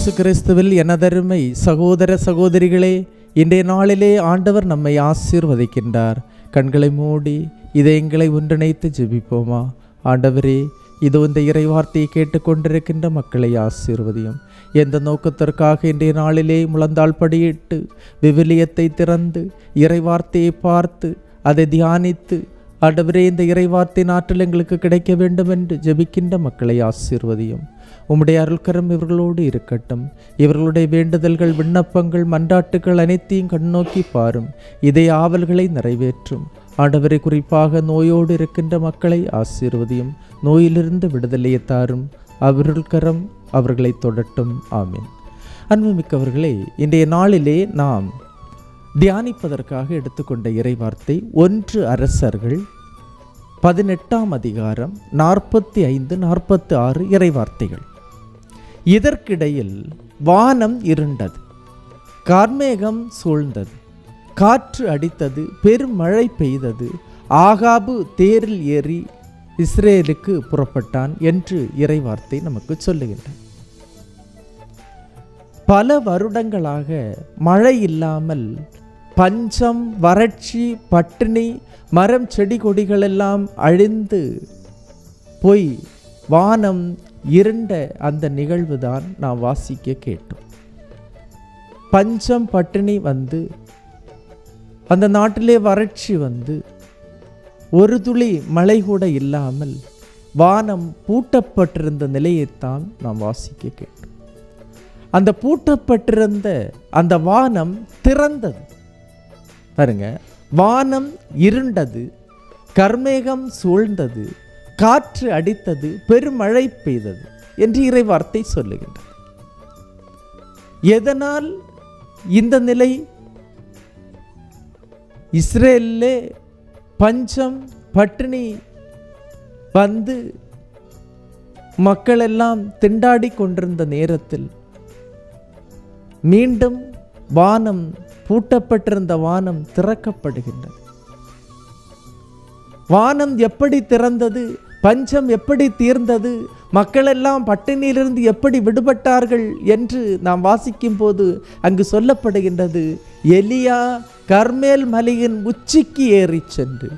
இயேசு கிறிஸ்துவில் எனதருமை சகோதர சகோதரிகளே, இன்றைய நாளிலே ஆண்டவர் நம்மை ஆசீர்வதிக்கின்றார். கண்களை மூடி இதயங்களை ஒன்றிணைத்து ஜெபிப்போமா. ஆண்டவரே, இதோ இந்த இறைவார்த்தையை கேட்டுக்கொண்டிருக்கின்ற மக்களை ஆசீர்வதியும். எந்த நோக்கத்திற்காக இன்றைய நாளிலே முழந்தாள் படியிட்டு விவிலியத்தை திறந்து இறைவார்த்தையை பார்த்து அதை தியானித்து ஆண்டவரே இந்த இறைவார்த்தையின் ஆற்றல் எங்களுக்கு கிடைக்க வேண்டும் என்று ஜெபிக்கின்ற மக்களை ஆசீர்வதியும். உம்முடைய அருள்கரம் இவர்களோடு இருக்கட்டும். இவர்களுடைய வேண்டுதல்கள், விண்ணப்பங்கள், மன்றாட்டுகள் அனைத்தையும் கண்ணோக்கி பாரும். இதே ஆவல்களை நிறைவேற்றும். ஆண்டவரை, குறிப்பாக நோயோடு இருக்கின்ற மக்களை ஆசீர்வதியும். நோயிலிருந்து விடுதலையை தாரும். அருள்கரம் அவர்களை தொடட்டும். ஆமீன். அன்புமிக்கவர்களே, இன்றைய நாளிலே நாம் தியானிப்பதற்காக எடுத்துக்கொண்ட இறைவார்த்தை 1 அரசர்கள் 18ஆம் அதிகாரம் 45-46 இறைவார்த்தைகள். இதற்கிடையில் வானம் இருண்டது, கார்மேகம் சூழ்ந்தது, காற்று அடித்தது, பெருமழை பெய்தது. ஆகாபு தேரில் ஏறி இஸ்ரேலுக்கு புறப்பட்டான் என்று இறைவார்த்தை நமக்கு சொல்லுகின்றது. பல வருடங்களாக மழை இல்லாமல் பஞ்சம், வறட்சி, பட்டினி, மரம் செடி கொடிகளெல்லாம் அழிந்து போய் வானம் இருண்ட அந்த நிகழ்வு தான் நாம் வாசிக்க கேட்டோம். பஞ்சம், பட்டினி வந்து அந்த நாட்டிலே வறட்சி வந்து ஒரு துளி மழை கூட இல்லாமல் வானம் பூட்டப்பட்டிருந்த நிலையைத்தான் நாம் வாசிக்க கேட்டோம். அந்த பூட்டப்பட்டிருந்த அந்த வானம் திறந்தது. பாருங்க, வானம் இருண்டது, கர்மேகம் சூழ்ந்தது, காற்று அடித்தது, பெருமழை பெய்தது என்று இறைவார்த்தை சொல்லுகின்றது. எதனால் இந்த நிலை? இஸ்ரேலிலே பஞ்சம், பட்டினி வந்து மக்கள் எல்லாம் திண்டாடி கொண்டிருந்த நேரத்தில் மீண்டும் வானம், பூட்டப்பட்டிருந்த வானம் திறக்கப்படுகின்றது. வானம் எப்படி திறந்தது? பஞ்சம் எப்படி தீர்ந்தது? மக்கள் எல்லாம் பட்டினியிலிருந்து எப்படி விடுபட்டார்கள் என்று நாம் வாசிக்கும் போது அங்கு சொல்லப்படுகின்றது, எலியா கர்மேல் மலையின் உச்சிக்கு ஏறி சென்று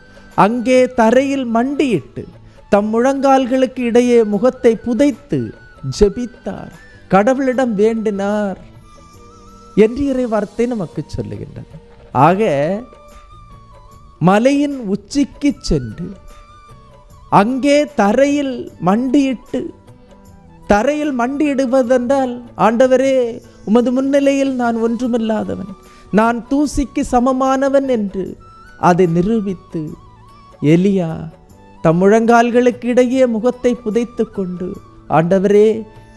அங்கே தரையில் மண்டியிட்டு தம் முழங்கால்களுக்கு இடையே முகத்தை புதைத்து ஜெபித்தார், கடவுளிடம் வேண்டினார் என்று இறைவார்த்தை நமக்கு சொல்லுகின்றது. ஆக மலையின் உச்சிக்கு சென்று அங்கே தரையில் மண்டியிட்டு, தரையில் மண்டியிடுவதென்றால், ஆண்டவரே, உமது முன்னிலையில் நான் ஒன்றுமில்லாதவன், நான் தூசிக்கு சமமானவன் என்று அதை நிரூபித்து எலியா தம் முழங்கால்களுக்கு இடையே முகத்தை புதைத்து கொண்டு, ஆண்டவரே,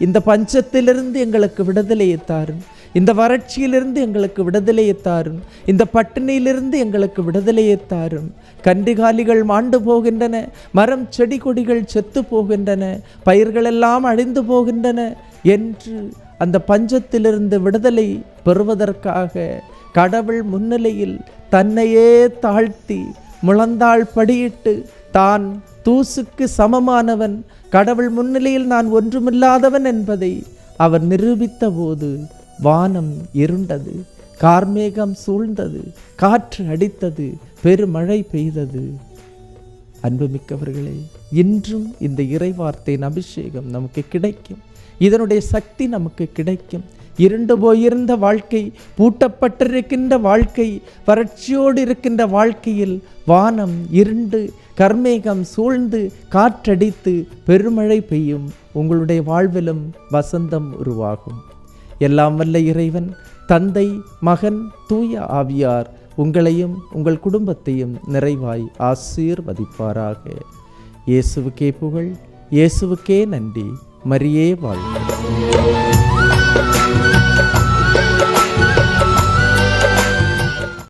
இந்த பஞ்சத்திலிருந்து எங்களுக்கு விடுதலையை தாரும், இந்த வறட்சியிலிருந்து எங்களுக்கு விடுதலையை தாரும், இந்த பட்டினியிலிருந்து எங்களுக்கு விடுதலையை தாரும். கன்றுகாலிகள் மாண்டு போகின்றன, மரம் செடி கொடிகள் செத்து போகின்றன, பயிர்களெல்லாம் அழிந்து போகின்றன என்று அந்த பஞ்சத்திலிருந்து விடுதலை பெறுவதற்காக கடவுள் முன்னிலையில் தன்னையே தாழ்த்தி முழந்தாள் படியிட்டு, தான் தூசுக்கு சமமானவன், கடவுள் முன்னிலையில் நான் ஒன்றுமில்லாதவன் என்பதை அவர் நிரூபித்த போது வானம் இருண்டது, கார்மேகம் சூழ்ந்தது, காற்று அடித்தது, பெருமழை பெய்தது. அன்புமிக்கவர்களே, இன்றும் இந்த இறைவார்த்தையின் அபிஷேகம் நமக்கு கிடைக்கும், இதனுடைய சக்தி நமக்கு கிடைக்கும். இருண்டு போயிருந்த வாழ்க்கை, பூட்டப்பட்டிருக்கின்ற வாழ்க்கை, வறட்சியோடு இருக்கின்ற வாழ்க்கையில் வானம் இருண்டு, கர்மேகம் சூழ்ந்து, காற்றடித்து, பெருமழை பெய்யும். உங்களுடைய வாழ்விலும் வசந்தம் உருவாகும். எல்லாம் வல்ல இறைவன், தந்தை, மகன், தூய ஆவியார் உங்களையும் உங்கள் குடும்பத்தையும் நிறைவாய் ஆசீர்வதிப்பாராக. இயேசுவுக்கே புகழ், இயேசுவுக்கே நன்றி. மரியே வாழ்க.